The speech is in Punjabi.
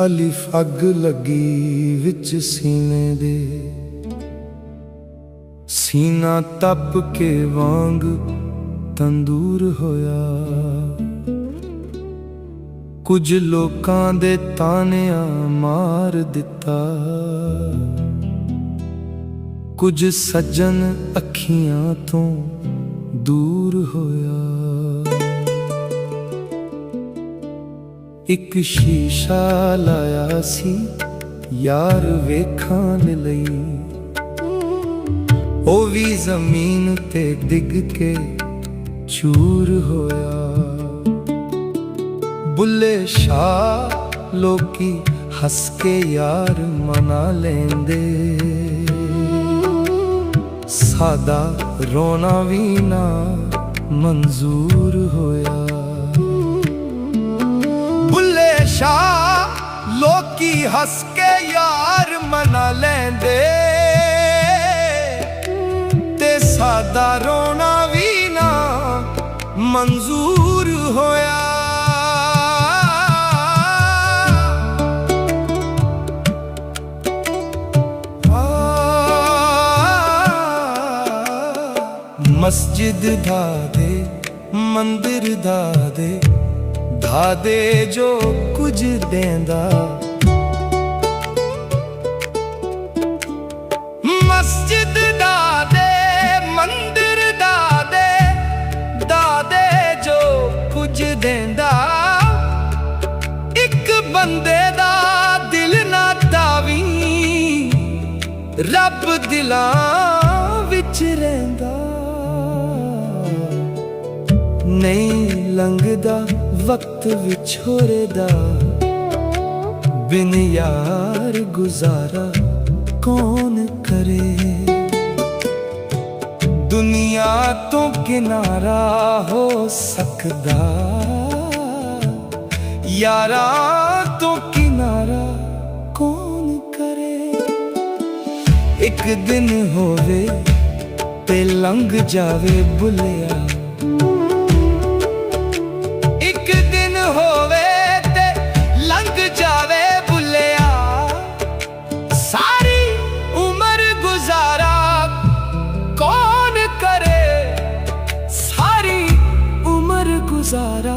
ਅਲਿਫ ਅੱਗ ਲੱਗੀ ਵਿੱਚ ਸੀਨੇ ਦੇ, ਸੀਨਾ ਤਪ ਕੇ ਵਾਂਗ ਤੰਦੂਰ ਹੋਇਆ। ਕੁਝ ਲੋਕਾਂ ਦੇ ਤਾਨਿਆਂ ਮਾਰ ਦਿੱਤਾ, ਕੁਝ ਸੱਜਣ ਅੱਖੀਆਂ ਤੋਂ ਦੂਰ ਹੋਇਆ। ਇੱਕ ਸ਼ੀਸ਼ਾ ਲਾਇਆ ਸੀ ਯਾਰ ਵੇਖਣ ਲਈ, ਉਹ ਵੀ ਜ਼ਮੀਨ ਤੇ ਡਿੱਗ ਕੇ ਚੂਰ ਹੋਇਆ। ਬੁੱਲੇ ਸ਼ਾਹ ਲੋਕੀ ਹੱਸ ਕੇ ਯਾਰ ਮਨਾ ਲੈਂਦੇ, ਸਾਦਾ ਰੋਣਾ ਵੀ ਨਾ ਮਨਜ਼ੂਰ ਹੋਇਆ। ਬੁੱਲੇ ਸ਼ਾਹ ਲੋਕੀ ਹੱਸ ਕੇ ਯਾਰ ਮਨਾ ਲੈਂਦੇ, ਤੇ ਸਾਦਾ ਰੋਣਾ ਵੀ ਨਾ ਮਨਜ਼ੂਰ ਹੋਇਆ। ਮਸਜਿਦ ਦਾ ਦੇ, ਮੰਦਿਰ ਦਾ ਦੇ, ਦੇ ਜੋ ਕੁਝ ਦੇਂਦਾ। ਮਸਜਿਦ ਦਾ ਦੇ, ਮੰਦਿਰ ਦਾ ਦੇ ਜੋ ਕੁਝ ਦੇਂਦਾ। ਇੱਕ ਬੰਦੇ ਦਾ ਦਿਲ ਨਾ ਦਾਵੀ, ਰੱਬ ਦਿਲਾਂ ਵਿੱਚ ਰਹਿੰਦਾ। ਨਹੀਂ ਲੰਘਦਾ ਵਕਤ ਵਿਛੋੜੇ ਦਾ, ਬਿਨ ਯਾਰ ਗੁਜ਼ਾਰਾ ਕੌਣ ਕਰੇ। ਦੁਨੀਆ ਤੋਂ ਕਿਨਾਰਾ ਹੋ ਸਕਦਾ, ਯਾਰਾਂ ਤੋਂ ਕਿਨਾਰਾ ਕੌਣ ਕਰੇ। ਇੱਕ ਦਿਨ ਹੋਵੇ ਤੇ ਲੰਘ ਜਾਵੇ ਬੁੱਲਿਆ, ਸਾਰਾ